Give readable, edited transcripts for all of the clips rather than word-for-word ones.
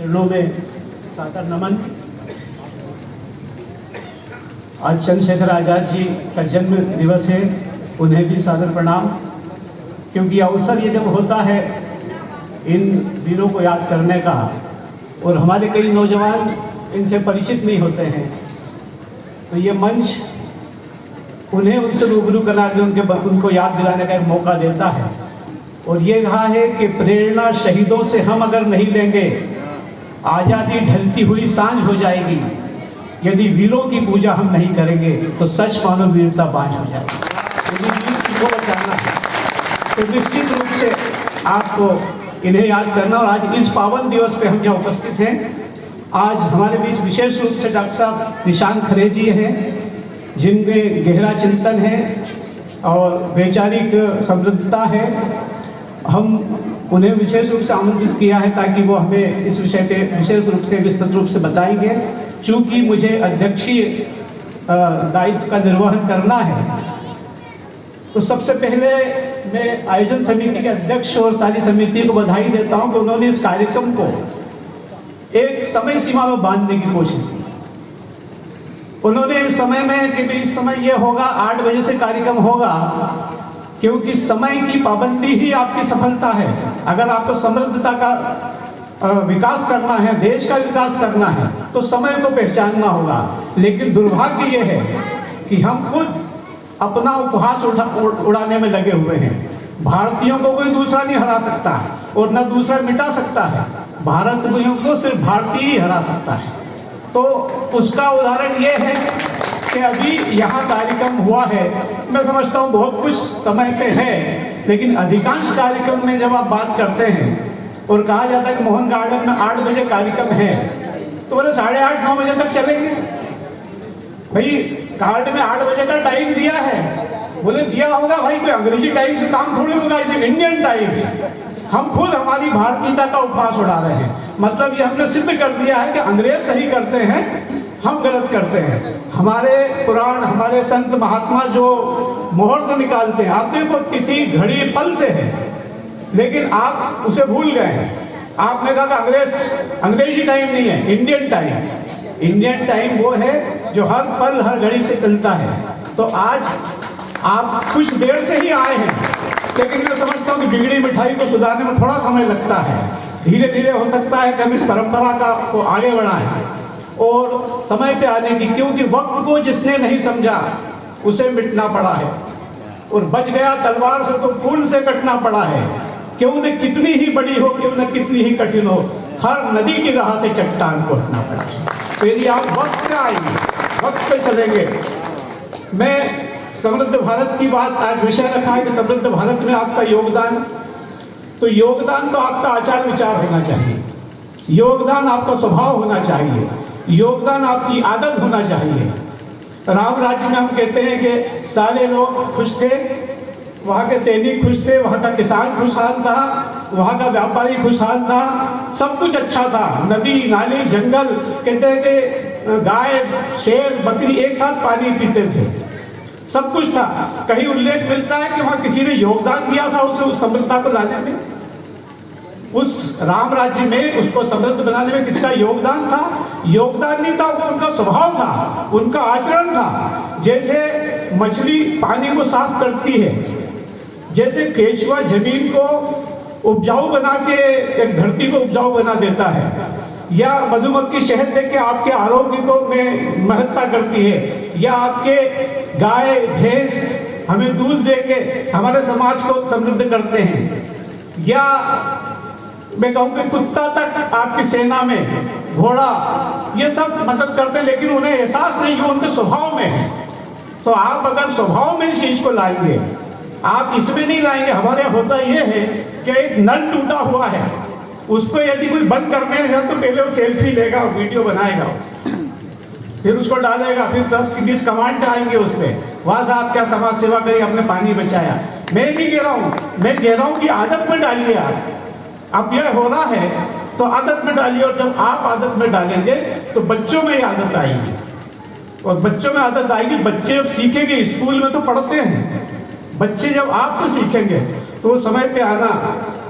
चरणों में सादर नमन। आज चंद्रशेखर आज़ाद जी का जन्म दिवस है, उन्हें भी सादर प्रणाम। क्योंकि अवसर ये जब होता है इन दिनों को याद करने का, और हमारे कई नौजवान इनसे परिचित नहीं होते हैं, तो ये मंच उन्हें उनसे रूबरू करा के उनको याद दिलाने का एक मौका देता है। और ये कहा है कि प्रेरणा शहीदों से हम अगर नहीं लेंगे, आज़ादी ढलती हुई सांझ हो जाएगी। यदि वीरों की पूजा हम नहीं करेंगे तो सच मानो वीरता बाँझ हो जाएगी। यदि वीर को बचाना है तो निश्चित रूप से आपको इन्हें याद करना। और आज इस पावन दिवस पे हम यहाँ उपस्थित हैं, आज हमारे बीच विशेष रूप से डॉक्टर साहब निशांत खरे जी हैं, जिनमें गहरा चिंतन है और वैचारिक समृद्धता है। हम उन्हें विशेष रूप से आमंत्रित किया है ताकि वो हमें इस विषय पे विशेष रूप से विस्तृत रूप से बताएंगे। चूँकि मुझे अध्यक्षीय दायित्व का निर्वहन करना है, तो सबसे पहले मैं आयोजन समिति के अध्यक्ष और सारी समिति को बधाई देता हूं कि उन्होंने इस कार्यक्रम को एक समय सीमा में बांधने की कोशिश की। उन्होंने इस समय में कि इस समय ये होगा 8 बजे से कार्यक्रम होगा, क्योंकि समय की पाबंदी ही आपकी सफलता है। अगर आपको समृद्धता का विकास करना है, देश का विकास करना है, तो समय को पहचानना होगा। लेकिन दुर्भाग्य ये है कि हम खुद अपना उपहास उड़ाने में लगे हुए हैं। भारतीयों को कोई दूसरा नहीं हरा सकता और न दूसरा मिटा सकता है। भारतीयों को सिर्फ भारतीय ही हरा सकता है। तो उसका उदाहरण ये है कि अभी यहाँ कार्यक्रम हुआ है, मैं समझता हूँ बहुत कुछ समय पे है, लेकिन अधिकांश कार्यक्रम में जब आप बात करते हैं और कहा जाता है कि मोहन गार्डन में 8 बजे कार्यक्रम है, तो बोले 8:30-9 बजे तक चलेंगे। भाई कार्ड में 8 बजे का टाइम दिया है, बोले दिया होगा भाई, कोई अंग्रेजी टाइम से काम थोड़ी होगा, इसे इंडियन टाइम। हम खुद हमारी भारतीयता का उपहास उड़ा रहे हैं। मतलब ये हमने सिद्ध कर दिया है कि अंग्रेज सही करते हैं, हम गलत करते हैं। हमारे पुराण, हमारे संत महात्मा जो मुहूर्त निकालते हैं, आपके को तिथि घड़ी पल से है, लेकिन आप उसे भूल गए हैं। आपने कहा अंग्रेजी टाइम नहीं है, इंडियन टाइम। इंडियन टाइम वो है जो हर पल हर घड़ी से चलता है। तो आज आप कुछ देर से ही आए हैं, लेकिन मैं समझता हूँ कि बिगड़ी मिठाई को सुधारने में थोड़ा समय लगता है। धीरे धीरे हो सकता है कि हम इस परंपरा को आगे बढ़ाएं और समय पे आने की, क्योंकि वक्त को जिसने नहीं समझा उसे मिटना पड़ा है, और बच गया तलवार से तो फूल से कटना पड़ा है। क्यों न कितनी ही बड़ी हो, क्यों न कितनी ही कठिन हो, हर नदी की राह से चट्टान को हटना पड़ा है। तो यदि आप वक्त पे आएंगे, वक्त पे चलेंगे। मैं समृद्ध भारत की बात, आज विषय रखा है कि समृद्ध भारत में आपका योगदान, तो योगदान तो आपका आचार विचार होना चाहिए, योगदान आपका स्वभाव होना चाहिए, योगदान आपकी आदत होना चाहिए। राम राज्य में हम कहते हैं कि सारे लोग खुश थे, वहाँ के सैनिक खुश थे, वहाँ का किसान खुशहाल था, वहाँ का व्यापारी खुशहाल था, सब कुछ अच्छा था। नदी नाली जंगल, कहते हैं कि गाय शेर बकरी एक साथ पानी पीते थे, सब कुछ था। कहीं उल्लेख मिलता है कि वहाँ किसी ने योगदान दिया था उसे उस समृद्धता को लाने में? उस राम राज्य में उसको समृद्ध बनाने में किसका योगदान था? योगदान नहीं था, वो उनका स्वभाव था, उनका आचरण था। जैसे मछली पानी को साफ करती है, जैसे केचुआ जमीन को उपजाऊ बना के एक धरती को उपजाऊ बना देता है, या मधुमक्खी शहद दे के आपके आरोग्य को में महत्ता करती है, या आपके गाय भैंस हमें दूध दे के हमारे समाज को समृद्ध करते हैं, या मैं कहूँ कि कुत्ता तक आपकी सेना में, घोड़ा, ये सब मदद करते हैं, लेकिन उन्हें एहसास नहीं कि उनके स्वभाव में है। तो आप अगर स्वभाव में इस चीज को लाएंगे, आप इसमें नहीं लाएंगे। हमारे यहाँ होता ये है कि एक नल टूटा हुआ है, उसको यदि कोई बंद करने है तो पहले वो सेल्फी लेगा, वीडियो बनाएगा, फिर उसको डालेगा, फिर 10-20 कमांड आएंगे उस पर, वहाँ से आप क्या समाज सेवा करी, आपने पानी बचाया। मैं नहीं कह रहा हूँ, मैं कह रहा हूँ कि आदत में डालिए आप। अब यह हो रहा है तो आदत में डालिए, और जब आप आदत में डालेंगे तो बच्चों में ही आदत आएगी, और बच्चों में आदत आएगी। बच्चे जब सीखेंगे, स्कूल में तो पढ़ते हैं, बच्चे जब आपसे सीखेंगे तो वो समय पे आना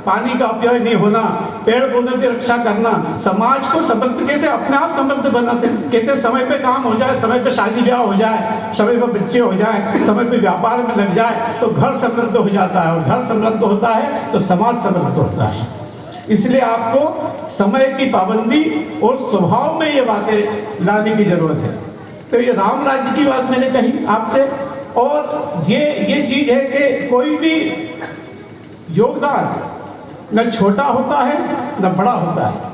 पानी का अपव्यय नहीं होना, पेड़ पौधों की रक्षा करना, समाज को समृद्ध कैसे अपने आप समृद्ध बनाते। कहते समय पे काम हो जाए, समय पे शादी ब्याह हो जाए, समय पे बच्चे हो जाए, समय पे व्यापार में लग जाए तो घर समृद्ध हो जाता है, और घर समृद्ध होता है तो समाज समृद्ध होता है। इसलिए आपको समय की पाबंदी और स्वभाव में ये बातें लाने की जरूरत है। तो ये राम राज्य की बात मैंने कही आपसे, और ये चीज है कि कोई भी योगदान न छोटा होता है न बड़ा होता है,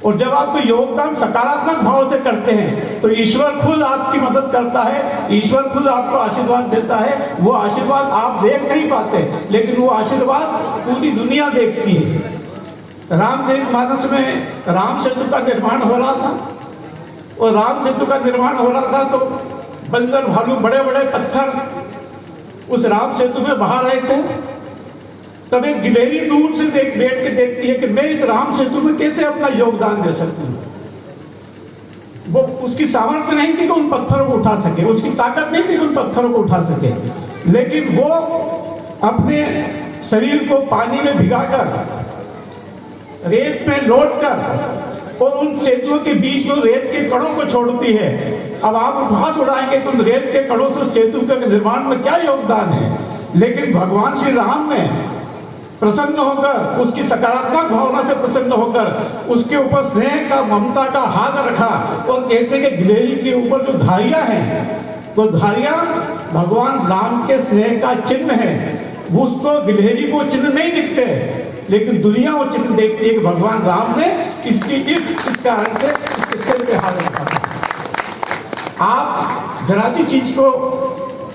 और जब आप कोई योगदान सकारात्मक भाव से करते हैं तो ईश्वर खुद आपकी मदद करता है, ईश्वर खुद आपको आशीर्वाद देता है। वो आशीर्वाद आप देख नहीं पाते, लेकिन वो आशीर्वाद पूरी दुनिया देखती है। रामचरितमानस में राम सेतु का निर्माण हो रहा था, और राम सेतु का निर्माण हो रहा था तो बंदर भालू बड़े बड़े पत्थर उस राम सेतु में बहा रहे थे। तब एक गिलहरी दूर से बैठ के देखती है कि मैं इस राम सेतु में कैसे अपना योगदान दे सकती हूँ। वो उसकी सामर्थ्य नहीं थी कि उन पत्थरों को उठा सके, उसकी ताकत नहीं थी कि उन पत्थरों को उठा सके, लेकिन वो अपने शरीर को पानी में भिगाकर, रेत में लौटकर और उन सेतुओं के बीच में रेत के कणों को छोड़ती है। अब आप उपहास उड़ाएंगे कि उन रेत के कणों से सेतु के निर्माण में क्या योगदान है, लेकिन भगवान श्री राम ने प्रसन्न होकर, उसकी सकारात्मक भावना से प्रसन्न होकर उसके ऊपर स्नेह का, ममता का हाथ रखा, और कहते हैं कि गिलहरी के ऊपर जो धारियां हैं वो धारियां भगवान राम के स्नेह का चिन्ह है। वो उसको, गिलहरी को चिन्ह नहीं दिखते, लेकिन दुनिया वो चिन्ह देखती है कि भगवान राम ने इसकी इस कारण से इसके सिर पे हाथ रखा। आप जरा सी चीज को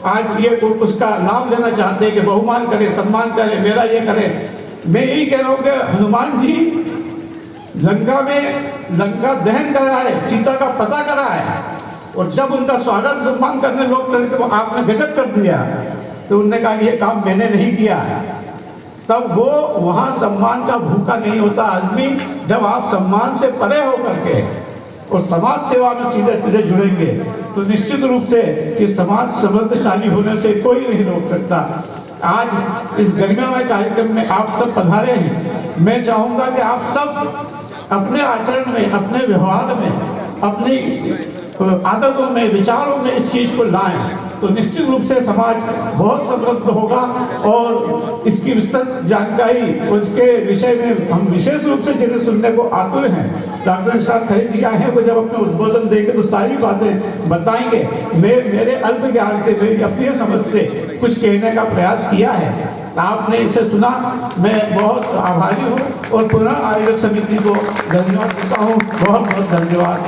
आज ये उसका लाभ लेना चाहते हैं कि बहुमान करें, सम्मान करें, मेरा ये करें। मैं यही कह रहा हूँ कि हनुमान जी लंका में लंका दहन कराए, सीता का पता कराए, और जब उनका स्वागत सम्मान करने लोग करे तो आपने गजब कर दिया, तो उन्होंने कहा ये काम मैंने नहीं किया। तब वो वहाँ सम्मान का भूखा नहीं होता आदमी, जब आप सम्मान से परे होकर के और समाज सेवा में सीधे सीधे जुड़ेंगे तो निश्चित रूप से कि समाज समृद्धशाली होने से कोई नहीं रोक सकता। आज इस गरिमामय कार्यक्रम में आप सब पधारे हैं। मैं चाहूँगा कि आप सब अपने आचरण में, अपने व्यवहार में, अपनी आदतों में, विचारों में इस चीज को लाएं, तो निश्चित रूप से समाज बहुत समृद्ध होगा। और इसकी विस्तृत जानकारी और इसके विषय में हम विशेष रूप से जिन्हें सुनने को आतुर हैं, डॉक्टर निशांत खरे जी आए हैं, वो जब अपने उद्बोधन देंगे तो सारी बातें बताएंगे। मैं मेरे अल्प ज्ञान से, मेरी अपनी समझ से कुछ कहने का प्रयास किया है, आपने इसे सुना, मैं बहुत आभारी हूँ और पुनः आयोजक समिति को धन्यवाद देता हूँ। बहुत बहुत धन्यवाद।